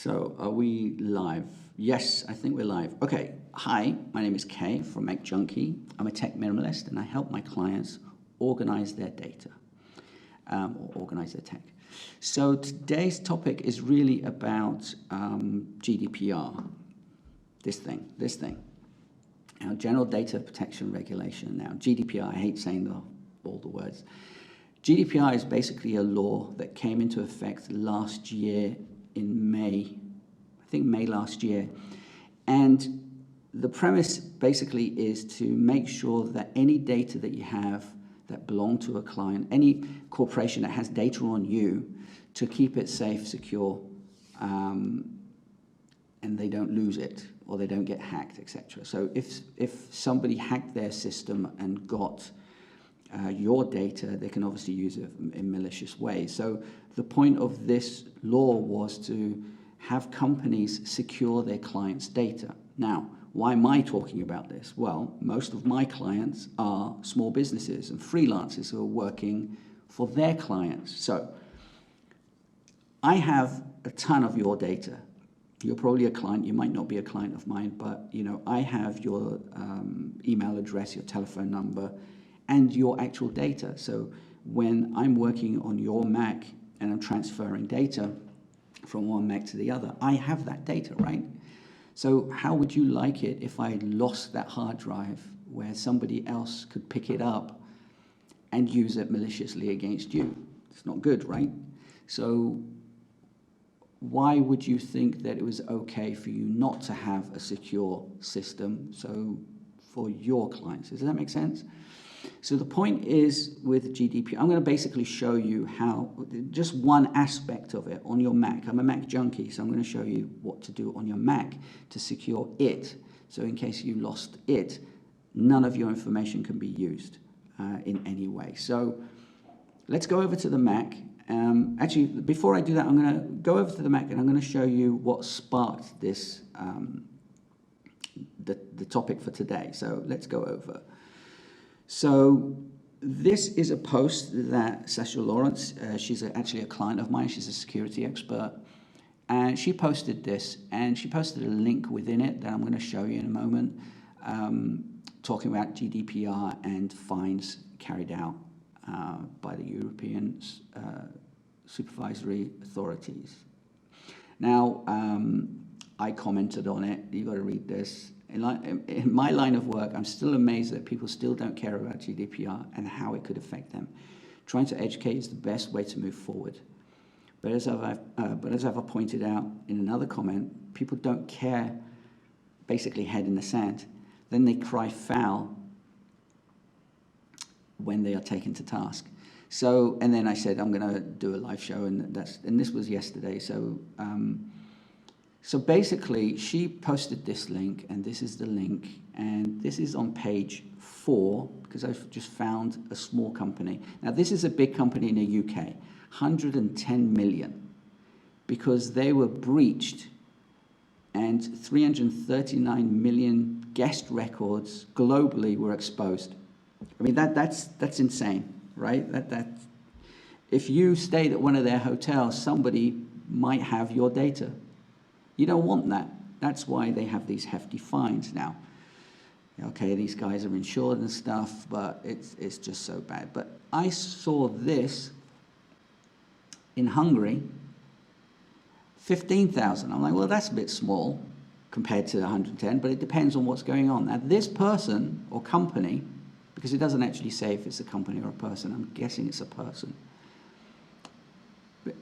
So are we live? Yes, I think we're live. Okay, hi, my name is Kay from Mac Junkie. I'm a tech minimalist and I help my clients organize their data or organize their tech. So today's topic is really about GDPR, this thing. Now, General Data Protection Regulation. Now, GDPR, I hate saying all the words. GDPR is basically a law that came into effect last year in May, I think May last year. And the premise basically is to make sure that any data that you have that belong to a client, any corporation that has data on you, to keep it safe, secure, and they don't lose it or they don't get hacked, etc. So if somebody hacked their system and got your data, they can obviously use it in malicious ways. So the point of this law was to have companies secure their clients' data. Now, why am I talking about this? Well, most of my clients are small businesses and freelancers who are working for their clients. So I have a ton of your data. You're probably a client, you might not be a client of mine, but I have your email address, your telephone number, and your actual data. So when I'm working on your Mac and I'm transferring data from one Mac to the other, I have that data, right? So how would you like it if I lost that hard drive where somebody else could pick it up and use it maliciously against you? It's not good, right? So why would you think that it was okay for you not to have a secure system so for your clients? Does that make sense? So the point is with GDPR, I'm going to basically show you how, just one aspect of it on your Mac. I'm a Mac junkie, so I'm going to show you what to do on your Mac to secure it. So in case you lost it, none of your information can be used in any way. So let's go over to the Mac. Actually, before I do that, I'm going to go over to the Mac and I'm going to show you what sparked this, the topic for today. So let's go over. So this is a post that Sasha Lawrence, she's actually a client of mine, she's a security expert, and she posted this, and she posted a link within it that I'm going to show you in a moment, talking about GDPR and fines carried out by the European supervisory authorities. Now, I commented on it, you've got to read this. In my line of work, I'm still amazed that people still don't care about GDPR and how it could affect them. Trying to educate is the best way to move forward. But as I've pointed out in another comment, people don't care, basically head in the sand. Then they cry foul when they are taken to task. So, and then I said, I'm going to do a live show, and this was yesterday. So basically, she posted this link, and this is the link, and this is on page 4, because I've just found a small company. Now, this is a big company in the UK, 110 million, because they were breached, and 339 million guest records globally were exposed. I mean, that's insane, right? If you stayed at one of their hotels, somebody might have your data. You don't want that. That's why they have these hefty fines now. Okay, these guys are insured and stuff, but it's just so bad. But I saw this in Hungary, 15,000. I'm like, well, that's a bit small compared to 110, but it depends on what's going on. Now, this person or company, because it doesn't actually say if it's a company or a person, I'm guessing it's a person.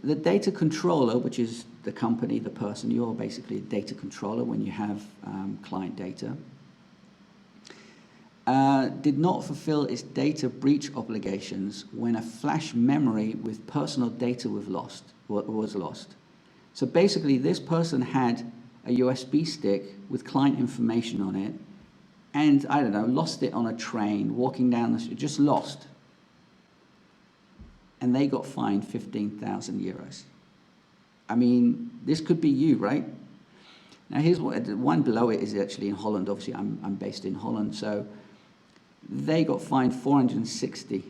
The data controller, which is the company, the person, you're basically a data controller when you have client data, did not fulfill its data breach obligations when a flash memory with personal data was lost. So basically, this person had a USB stick with client information on it, and I don't know, lost it on a train, walking down the street, just lost. And they got fined 15,000 euros. I mean, this could be you, right? Now, here's what, the one below it is actually in Holland. Obviously, I'm based in Holland. So they got fined 460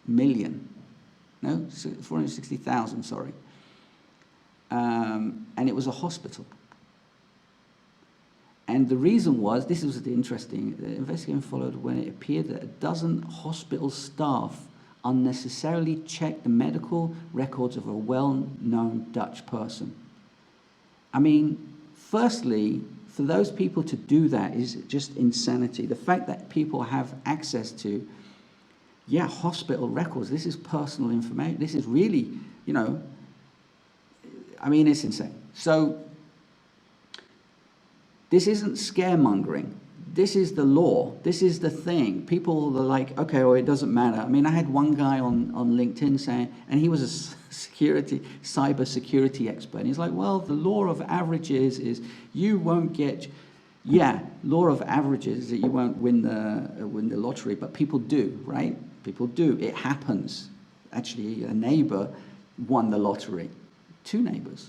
million. No, 460,000, sorry. and it was a hospital. And the reason was, this was interesting, the investigation followed when it appeared that a dozen hospital staff unnecessarily checked the medical records of a well-known Dutch person. I mean, firstly, for those people to do that is just insanity. The fact that people have access to, hospital records, this is personal information, this is really, I mean, it's insane. So, this isn't scaremongering. This is the law. This is the thing. People are like, okay, well, it doesn't matter. I mean, I had one guy on LinkedIn saying, and he was a cyber security expert. And he's like, well, the law of averages is you won't get, law of averages is that you won't win the lottery, but people do, right? People do. It happens. Actually, a neighbor won the lottery. Two neighbors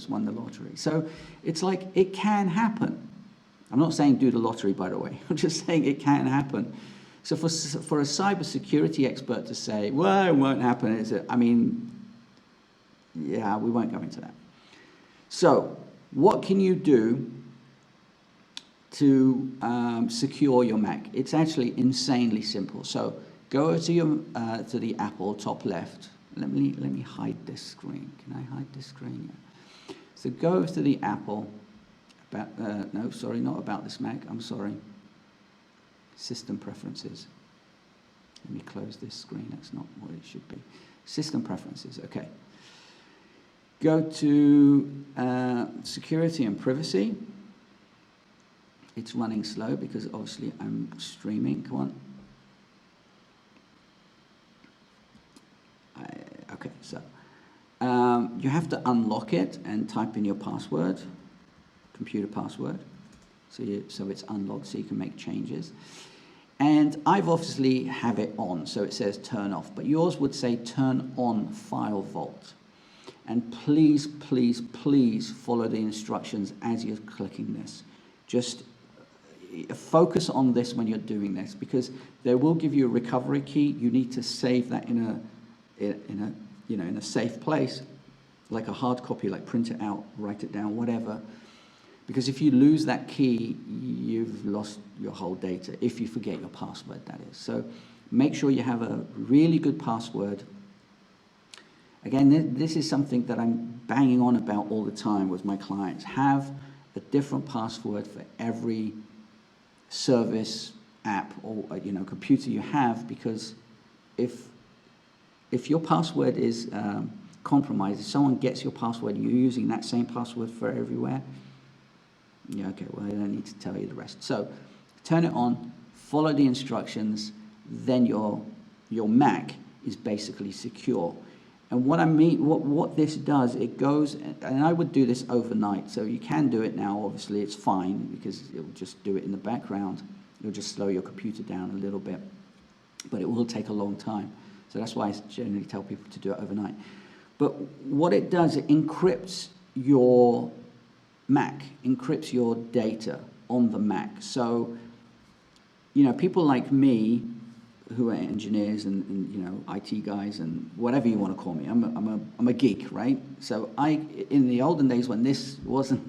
won the lottery. So it's like, it can happen. I'm not saying do the lottery, by the way. I'm just saying it can happen. So for a cybersecurity expert to say, well, it won't happen, we won't go into that. So what can you do to secure your Mac? It's actually insanely simple. So go to the Apple top left. Let me hide this screen. Can I hide this screen? Yeah. So go to the Apple. No, sorry, not about this Mac. I'm sorry. System preferences. Let me close this screen. That's not what it should be. System preferences. Okay. Go to security and privacy. It's running slow because obviously I'm streaming. Come on. Okay, so you have to unlock it and type in your password, computer password, so it's unlocked so you can make changes. And I've obviously have it on, so it says turn off, but yours would say turn on file vault. And please, please, please follow the instructions as you're clicking this. Just focus on this when you're doing this, because they will give you a recovery key. You need to save that in a safe place, like a hard copy, like print it out, write it down, whatever. Because if you lose that key, you've lost your whole data, if you forget your password, that is. So make sure you have a really good password. Again, this is something that I'm banging on about all the time with my clients. Have a different password for every service, app, or computer you have, because if your password is compromised, if someone gets your password and you're using that same password for everywhere, okay, well, I don't need to tell you the rest. So turn it on, follow the instructions, then your Mac is basically secure. And what I mean, what this does, it goes, and I would do this overnight, so you can do it now, obviously it's fine, because it'll just do it in the background. It'll just slow your computer down a little bit, but it will take a long time. So that's why I generally tell people to do it overnight. But what it does, it encrypts your Mac, encrypts your data on the Mac. So, people like me, who are engineers and IT guys and whatever you want to call me, I'm a geek, right? So in the olden days when this wasn't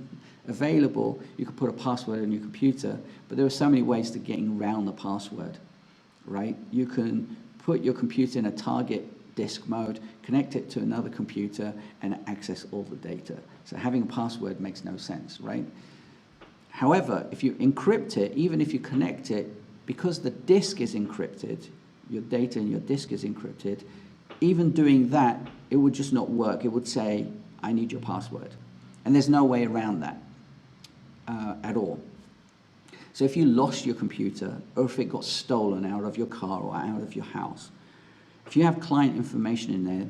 available, you could put a password on your computer, but there were so many ways to getting around the password, right? You can put your computer in a target disk mode, connect it to another computer, and access all the data. So having a password makes no sense, right? However, if you encrypt it, even if you connect it, because the disk is encrypted, your data in your disk is encrypted, even doing that, it would just not work. It would say, I need your password. And there's no way around that at all. So if you lost your computer, or if it got stolen out of your car or out of your house, if you have client information in there,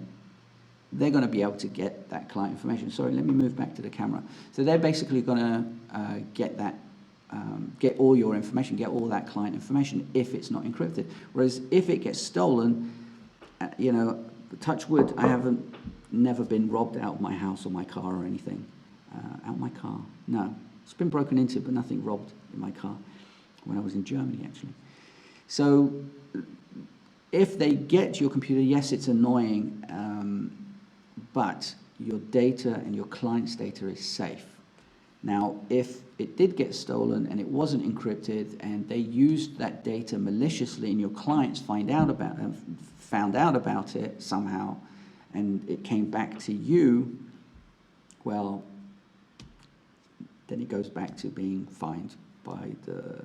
they're going to be able to get that client information. Sorry, let me move back to the camera. So they're basically going to get all your information, get all that client information if it's not encrypted. Whereas if it gets stolen, touch wood, I haven't never been robbed out of my house or my car or anything. Out of my car, no. It's been broken into, but nothing robbed in my car when I was in Germany, actually. So if they get your computer, yes, it's annoying, but your data and your client's data is safe. Now, if it did get stolen and it wasn't encrypted and they used that data maliciously and your clients found out about it somehow and it came back to you, well, then it goes back to being fined by the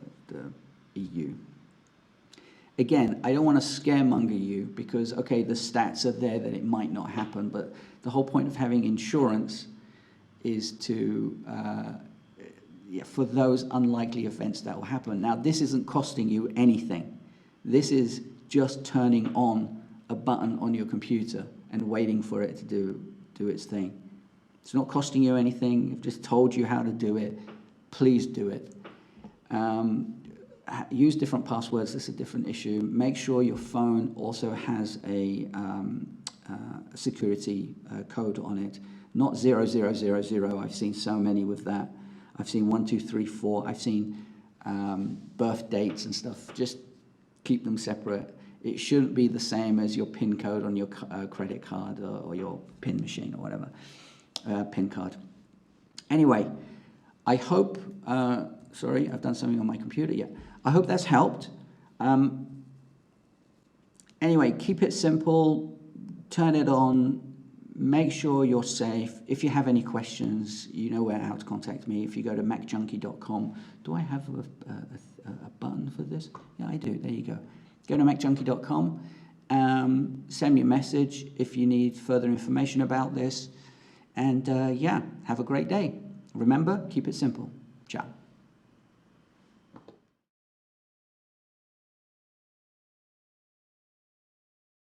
EU. Again, I don't want to scaremonger you because, okay, the stats are there that it might not happen, but the whole point of having insurance is to, for those unlikely events that will happen. Now, this isn't costing you anything. This is just turning on a button on your computer and waiting for it to do its thing. It's not costing you anything. I've just told you how to do it. Please do it. Use different passwords. This is a different issue. Make sure your phone also has a security code on it. Not 0000. I've seen so many with that. I've seen 1, 2, 3, 4. I've seen birth dates and stuff. Just keep them separate. It shouldn't be the same as your PIN code on your credit card or your PIN machine or whatever. PIN card. Anyway, I hope, sorry, I've done something on my computer. Yeah, I hope that's helped. Anyway, keep it simple, turn it on, make sure you're safe. If you have any questions, you know how to contact me. If you go to macjunkie.com, do I have a button for this? Yeah, I do. There you go. Go to macjunkie.com, send me a message if you need further information about this. And yeah, have a great day. Remember, keep it simple. Ciao.